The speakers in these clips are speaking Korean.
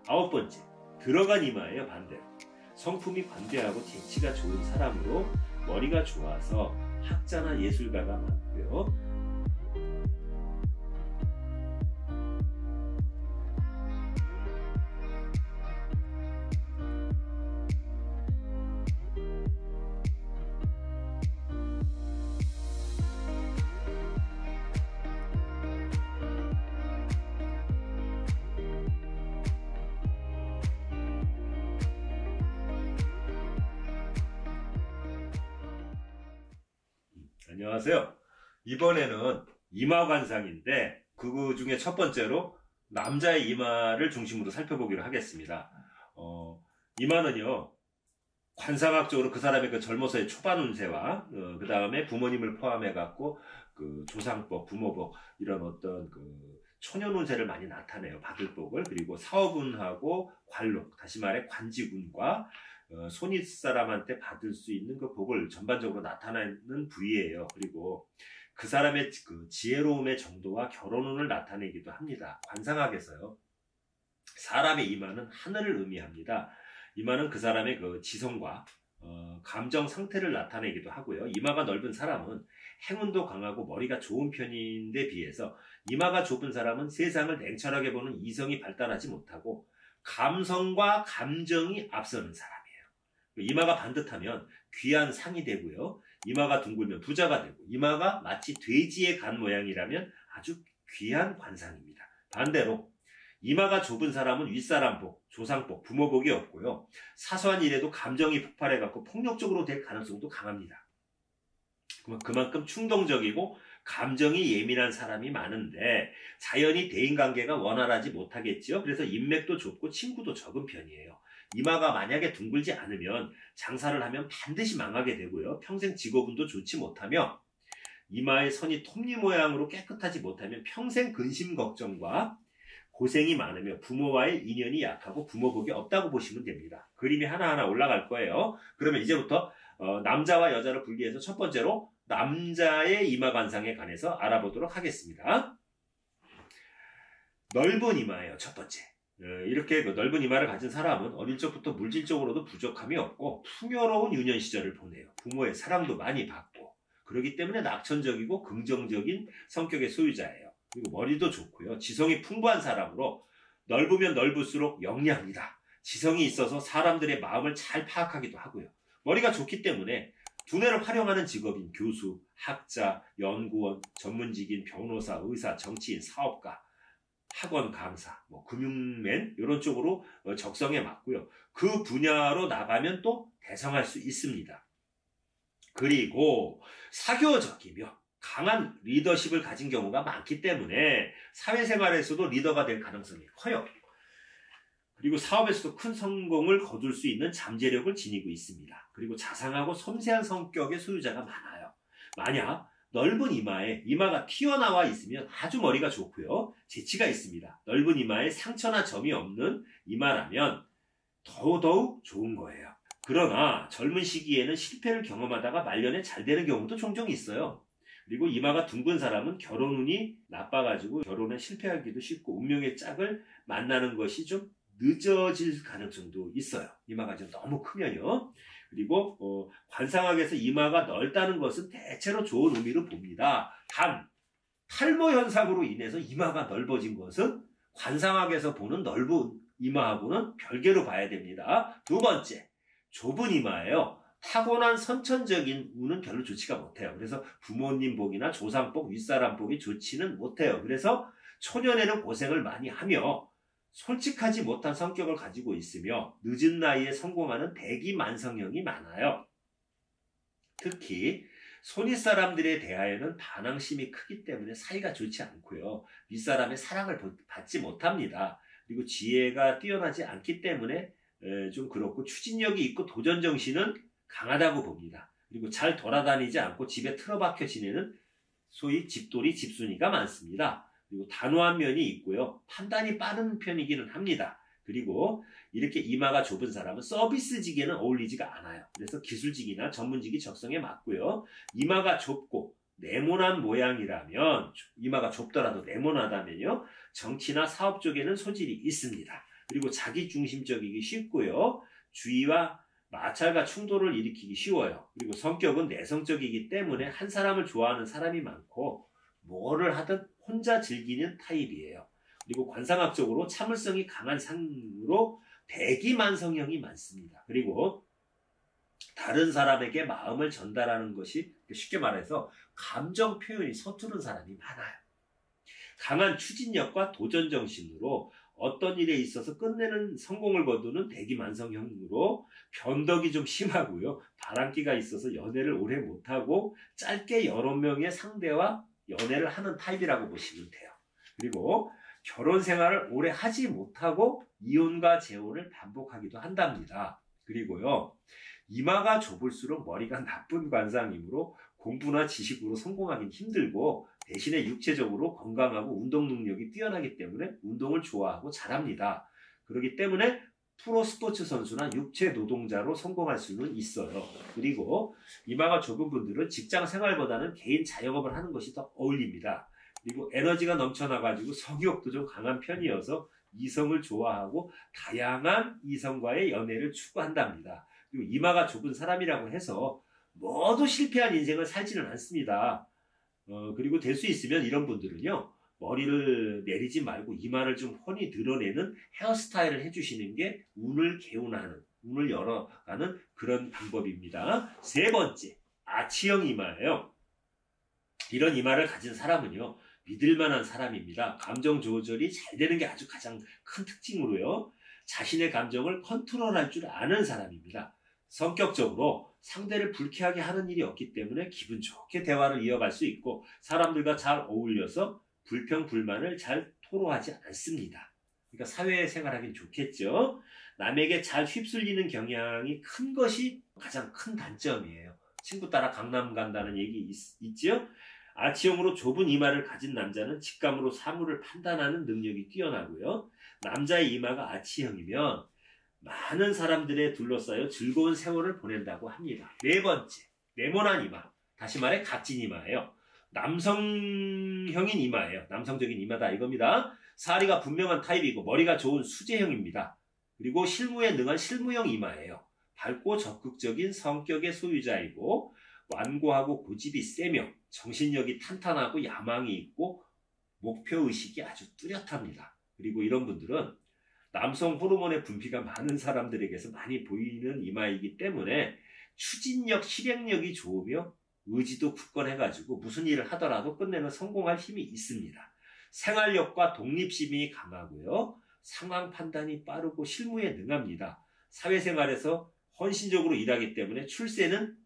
9번째, 들어간 이마예요. 반대로. 성품이 관대하고 재치가 좋은 사람으로 머리가 좋아서 학자나 예술가가 많고요. 안녕하세요. 이번에는 이마 관상인데 그 중에 첫 번째로 남자의 이마를 중심으로 살펴보기로 하겠습니다. 이마는요, 관상학적으로 그 사람의 그 젊어서의 초반 운세와 그 다음에 부모님을 포함해 갖고 그 조상복, 부모복 이런 어떤 그 초년 운세를 많이 나타내요. 받을 복을. 그리고 사업운하고 관록, 다시 말해 관직운과 손윗 사람한테 받을 수 있는 그 복을 전반적으로 나타내는 부위예요. 그리고 그 사람의 그 지혜로움의 정도와 결혼운을 나타내기도 합니다. 관상학에서요, 사람의 이마는 하늘을 의미합니다. 이마는 그 사람의 그 지성과 감정 상태를 나타내기도 하고요. 이마가 넓은 사람은 행운도 강하고 머리가 좋은 편인데 비해서 이마가 좁은 사람은 세상을 냉철하게 보는 이성이 발달하지 못하고 감성과 감정이 앞서는 사람이에요. 이마가 반듯하면 귀한 상이 되고요. 이마가 둥글면 부자가 되고, 이마가 마치 돼지의 간 모양이라면 아주 귀한 관상입니다. 반대로 이마가 좁은 사람은 윗사람복, 조상복, 부모복이 없고요. 사소한 일에도 감정이 폭발해갖고 폭력적으로 될 가능성도 강합니다. 그만큼 충동적이고 감정이 예민한 사람이 많은데 자연히 대인관계가 원활하지 못하겠지요. 그래서 인맥도 좁고 친구도 적은 편이에요. 이마가 만약에 둥글지 않으면 장사를 하면 반드시 망하게 되고요. 평생 직업운도 좋지 못하며, 이마의 선이 톱니 모양으로 깨끗하지 못하면 평생 근심 걱정과 고생이 많으며 부모와의 인연이 약하고 부모복이 없다고 보시면 됩니다. 그림이 하나하나 올라갈 거예요. 그러면 이제부터 남자와 여자를 분리해서 첫 번째로 남자의 이마 관상에 관해서 알아보도록 하겠습니다. 넓은 이마예요. 첫 번째. 이렇게 그 넓은 이마를 가진 사람은 어릴 적부터 물질적으로도 부족함이 없고 풍요로운 유년 시절을 보내요. 부모의 사랑도 많이 받고, 그렇기 때문에 낙천적이고 긍정적인 성격의 소유자예요. 그리고 머리도 좋고요. 지성이 풍부한 사람으로 넓으면 넓을수록 영리합니다. 지성이 있어서 사람들의 마음을 잘 파악하기도 하고요. 머리가 좋기 때문에 두뇌를 활용하는 직업인 교수, 학자, 연구원, 전문직인, 변호사, 의사, 정치인, 사업가, 학원 강사, 금융맨 이런 쪽으로 적성에 맞고요. 그 분야로 나가면 또 대성할 수 있습니다. 그리고 사교적이며 강한 리더십을 가진 경우가 많기 때문에 사회생활에서도 리더가 될 가능성이 커요. 그리고 사업에서도 큰 성공을 거둘 수 있는 잠재력을 지니고 있습니다. 그리고 자상하고 섬세한 성격의 소유자가 많아요. 만약 넓은 이마에 이마가 튀어나와 있으면 아주 머리가 좋고요. 재치가 있습니다. 넓은 이마에 상처나 점이 없는 이마라면 더더욱 좋은 거예요. 그러나 젊은 시기에는 실패를 경험하다가 말년에 잘 되는 경우도 종종 있어요. 그리고 이마가 둥근 사람은 결혼운이 나빠가지고 결혼에 실패하기도 쉽고 운명의 짝을 만나는 것이 좀 늦어질 가능성도 있어요. 이마가 좀 너무 크면요. 그리고 관상학에서 이마가 넓다는 것은 대체로 좋은 의미로 봅니다. 단 탈모 현상으로 인해서 이마가 넓어진 것은 관상학에서 보는 넓은 이마하고는 별개로 봐야 됩니다. 두 번째, 좁은 이마예요. 타고난 선천적인 운은 별로 좋지가 못해요. 그래서 부모님 복이나 조상복, 윗사람 복이 좋지는 못해요. 그래서 초년에는 고생을 많이 하며 솔직하지 못한 성격을 가지고 있으며 늦은 나이에 성공하는 대기만성형이 많아요. 특히 손윗 사람들에 대하여는 반항심이 크기 때문에 사이가 좋지 않고요. 윗사람의 사랑을 받지 못합니다. 그리고 지혜가 뛰어나지 않기 때문에 좀 그렇고 추진력이 있고 도전정신은 강하다고 봅니다. 그리고 잘 돌아다니지 않고 집에 틀어박혀 지내는 소위 집돌이 집순이가 많습니다. 그리고 단호한 면이 있고요. 판단이 빠른 편이기는 합니다. 그리고 이렇게 이마가 좁은 사람은 서비스직에는 어울리지가 않아요. 그래서 기술직이나 전문직이 적성에 맞고요. 이마가 좁고 네모난 모양이라면, 이마가 좁더라도 네모나다면요, 정치나 사업 쪽에는 소질이 있습니다. 그리고 자기중심적이기 쉽고요. 주의와 마찰과 충돌을 일으키기 쉬워요. 그리고 성격은 내성적이기 때문에 한 사람을 좋아하는 사람이 많고 뭐를 하든 혼자 즐기는 타입이에요. 그리고 관상학적으로 참을성이 강한 상으로 대기만성형이 많습니다. 그리고 다른 사람에게 마음을 전달하는 것이 쉽게 말해서 감정 표현이 서투른 사람이 많아요. 강한 추진력과 도전정신으로 어떤 일에 있어서 끝내는 성공을 거두는 대기만성형으로 변덕이 좀 심하고요. 바람기가 있어서 연애를 오래 못하고 짧게 여러 명의 상대와 연애를 하는 타입이라고 보시면 돼요. 그리고 결혼 생활을 오래 하지 못하고 이혼과 재혼을 반복하기도 한답니다. 그리고요. 이마가 좁을수록 머리가 나쁜 관상이므로 공부나 지식으로 성공하기는 힘들고 대신에 육체적으로 건강하고 운동 능력이 뛰어나기 때문에 운동을 좋아하고 잘합니다. 그렇기 때문에 프로 스포츠 선수나 육체 노동자로 성공할 수는 있어요. 그리고 이마가 좁은 분들은 직장 생활보다는 개인 자영업을 하는 것이 더 어울립니다. 그리고 에너지가 넘쳐나가지고 성욕도 좀 강한 편이어서 이성을 좋아하고 다양한 이성과의 연애를 추구한답니다. 그리고 이마가 좁은 사람이라고 해서 모두 실패한 인생을 살지는 않습니다. 그리고 될 수 있으면 이런 분들은요, 머리를 내리지 말고 이마를 좀 훤히 드러내는 헤어스타일을 해주시는 게 운을 개운하는, 운을 열어가는 그런 방법입니다. 세 번째, 아치형 이마예요. 이런 이마를 가진 사람은요, 믿을만한 사람입니다. 감정 조절이 잘 되는 게 아주 가장 큰 특징으로요, 자신의 감정을 컨트롤할 줄 아는 사람입니다. 성격적으로 상대를 불쾌하게 하는 일이 없기 때문에 기분 좋게 대화를 이어갈 수 있고 사람들과 잘 어울려서 불평, 불만을 잘 토로하지 않습니다. 그러니까 사회생활하기는 좋겠죠. 남에게 잘 휩쓸리는 경향이 큰 것이 가장 큰 단점이에요. 친구 따라 강남 간다는 얘기 있죠? 아치형으로 좁은 이마를 가진 남자는 직감으로 사물을 판단하는 능력이 뛰어나고요. 남자의 이마가 아치형이면 많은 사람들에 둘러싸여 즐거운 세월을 보낸다고 합니다. 네 번째, 네모난 이마. 다시 말해 각진 이마예요. 남성형인 이마예요. 남성적인 이마다 이겁니다. 사리가 분명한 타입이고 머리가 좋은 수제형입니다. 그리고 실무에 능한 실무형 이마예요. 밝고 적극적인 성격의 소유자이고 완고하고 고집이 세며 정신력이 탄탄하고 야망이 있고 목표의식이 아주 뚜렷합니다. 그리고 이런 분들은 남성 호르몬의 분비가 많은 사람들에게서 많이 보이는 이마이기 때문에 추진력, 실행력이 좋으며 의지도 굳건해가지고 무슨 일을 하더라도 끝내는 성공할 힘이 있습니다. 생활력과 독립심이 강하고요. 상황 판단이 빠르고 실무에 능합니다. 사회생활에서 헌신적으로 일하기 때문에 출세는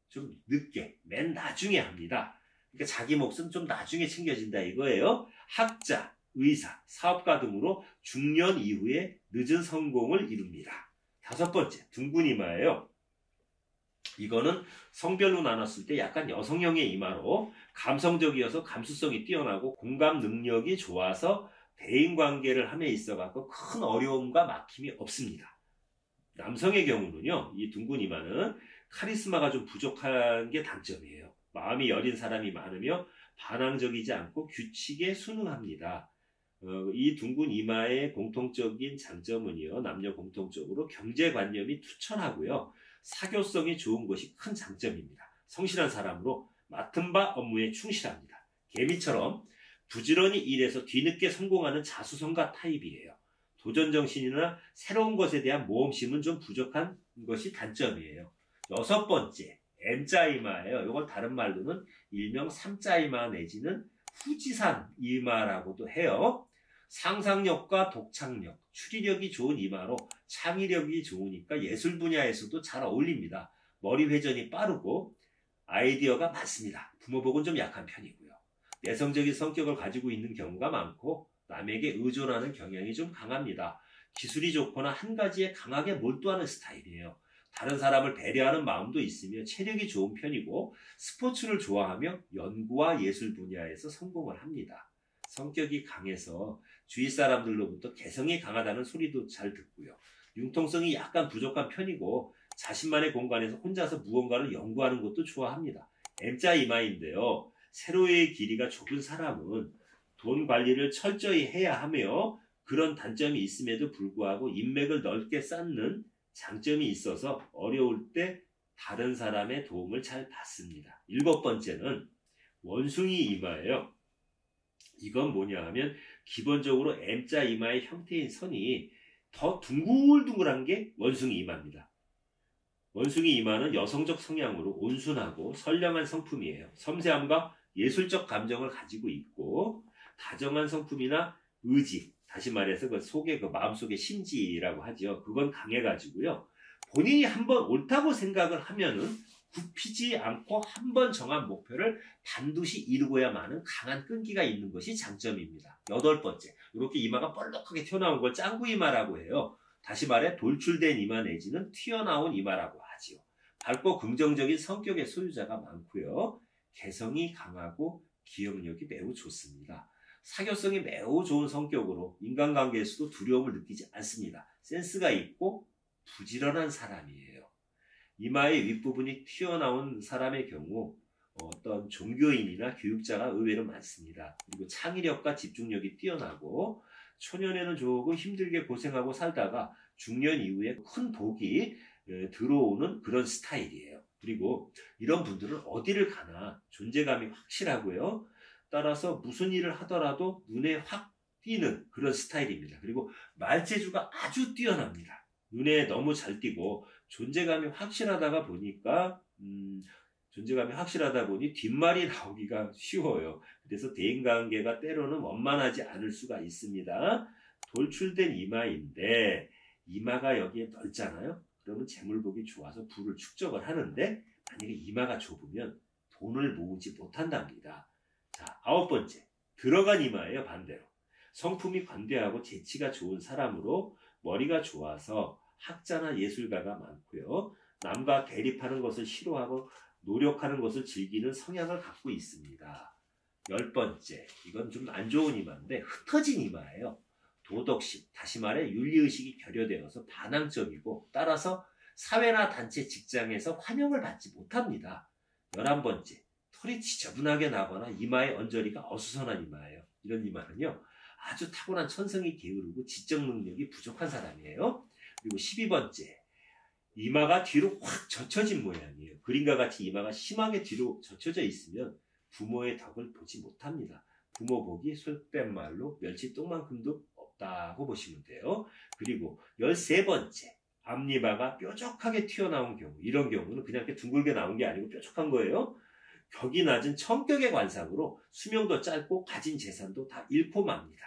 좀 늦게, 맨 나중에 합니다. 그러니까 자기 몫은 좀 나중에 챙겨진다 이거예요. 학자, 의사, 사업가 등으로 중년 이후에 늦은 성공을 이룹니다. 다섯 번째, 둥근 이마예요. 이거는 성별로 나눴을 때 약간 여성형의 이마로 감성적이어서 감수성이 뛰어나고 공감 능력이 좋아서 대인관계를 함에 있어서 큰 어려움과 막힘이 없습니다. 남성의 경우는요, 이 둥근 이마는 카리스마가 좀 부족한 게 단점이에요. 마음이 여린 사람이 많으며 반항적이지 않고 규칙에 순응합니다. 이 둥근 이마의 공통적인 장점은요, 남녀 공통적으로 경제관념이 투철하고요, 사교성이 좋은 것이 큰 장점입니다. 성실한 사람으로 맡은 바 업무에 충실합니다. 개미처럼 부지런히 일해서 뒤늦게 성공하는 자수성가 타입이에요. 도전정신이나 새로운 것에 대한 모험심은 좀 부족한 것이 단점이에요. 여섯 번째, M자 이마예요. 이건 다른 말로는 일명 삼자 이마 내지는 후지산 이마라고도 해요. 상상력과 독창력, 추리력이 좋은 이마로 창의력이 좋으니까 예술 분야에서도 잘 어울립니다. 머리 회전이 빠르고 아이디어가 많습니다. 부모복은 좀 약한 편이고요. 내성적인 성격을 가지고 있는 경우가 많고 남에게 의존하는 경향이 좀 강합니다. 기술이 좋거나 한 가지에 강하게 몰두하는 스타일이에요. 다른 사람을 배려하는 마음도 있으며 체력이 좋은 편이고 스포츠를 좋아하며 연구와 예술 분야에서 성공을 합니다. 성격이 강해서 주위 사람들로부터 개성이 강하다는 소리도 잘 듣고요. 융통성이 약간 부족한 편이고 자신만의 공간에서 혼자서 무언가를 연구하는 것도 좋아합니다. M자 이마인데요. 세로의 길이가 좁은 사람은 돈 관리를 철저히 해야 하며 그런 단점이 있음에도 불구하고 인맥을 넓게 쌓는 장점이 있어서 어려울 때 다른 사람의 도움을 잘 받습니다. 7번째는 원숭이 이마예요. 이건 뭐냐 하면 기본적으로 M자 이마의 형태인 선이 더 둥글둥글한 게 원숭이 이마입니다. 원숭이 이마는 여성적 성향으로 온순하고 선량한 성품이에요. 섬세함과 예술적 감정을 가지고 있고 다정한 성품이나 의지, 다시 말해서 그 속에 그 마음속의 심지라고 하죠. 그건 강해가지고요. 본인이 한번 옳다고 생각을 하면은 굽히지 않고 한번 정한 목표를 반드시 이루고야만은 강한 끈기가 있는 것이 장점입니다. 8번째, 이렇게 이마가 볼록하게 튀어나온 걸 짱구 이마라고 해요. 다시 말해 돌출된 이마 내지는 튀어나온 이마라고 하지요. 밝고 긍정적인 성격의 소유자가 많고요. 개성이 강하고 기억력이 매우 좋습니다. 사교성이 매우 좋은 성격으로 인간관계에서도 두려움을 느끼지 않습니다. 센스가 있고 부지런한 사람이에요. 이마의 윗부분이 튀어나온 사람의 경우 어떤 종교인이나 교육자가 의외로 많습니다. 그리고 창의력과 집중력이 뛰어나고 초년에는 조금 힘들게 고생하고 살다가 중년 이후에 큰 복이 들어오는 그런 스타일이에요. 그리고 이런 분들은 어디를 가나 존재감이 확실하고요. 따라서 무슨 일을 하더라도 눈에 확 띄는 그런 스타일입니다. 그리고 말재주가 아주 뛰어납니다. 눈에 너무 잘 띄고 존재감이 확실하다 보니 뒷말이 나오기가 쉬워요. 그래서 대인관계가 때로는 원만하지 않을 수가 있습니다. 돌출된 이마인데 이마가 여기에 넓잖아요. 그러면 재물복이 좋아서 부를 축적을 하는데 만약에 이마가 좁으면 돈을 모으지 못한답니다. 자, 9번째, 들어간 이마예요. 반대로 성품이 관대하고 재치가 좋은 사람으로 머리가 좋아서 학자나 예술가가 많고요. 남과 대립하는 것을 싫어하고 노력하는 것을 즐기는 성향을 갖고 있습니다. 10번째, 이건 좀 안 좋은 이마인데 흩어진 이마예요. 도덕심, 다시 말해 윤리의식이 결여되어서 반항적이고 따라서 사회나 단체 직장에서 환영을 받지 못합니다. 11번째, 털이 지저분하게 나거나 이마의 언저리가 어수선한 이마예요. 이런 이마는요, 아주 타고난 천성이 게으르고 지적 능력이 부족한 사람이에요. 그리고 12번째, 이마가 뒤로 확 젖혀진 모양이에요. 그림과 같이 이마가 심하게 뒤로 젖혀져 있으면 부모의 덕을 보지 못합니다. 부모 복이 속된 말로 멸치똥만큼도 없다고 보시면 돼요. 그리고 13번째, 앞니바가 뾰족하게 튀어나온 경우, 이런 경우는 그냥 이렇게 둥글게 나온 게 아니고 뾰족한 거예요. 격이 낮은 청격의 관상으로 수명도 짧고 가진 재산도 다 잃고 맙니다.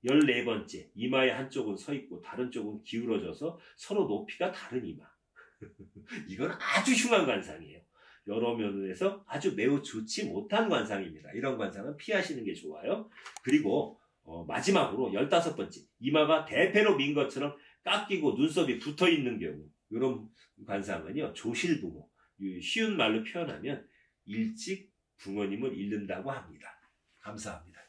14번째, 이마의 한쪽은 서 있고 다른 쪽은 기울어져서 서로 높이가 다른 이마. 이건 아주 흉한 관상이에요. 여러 면에서 아주 매우 좋지 못한 관상입니다. 이런 관상은 피하시는 게 좋아요. 그리고 마지막으로 15번째, 이마가 대패로 민 것처럼 깎이고 눈썹이 붙어있는 경우, 이런 관상은요, 조실부모, 쉬운 말로 표현하면 일찍 부모님을 잃는다고 합니다. 감사합니다.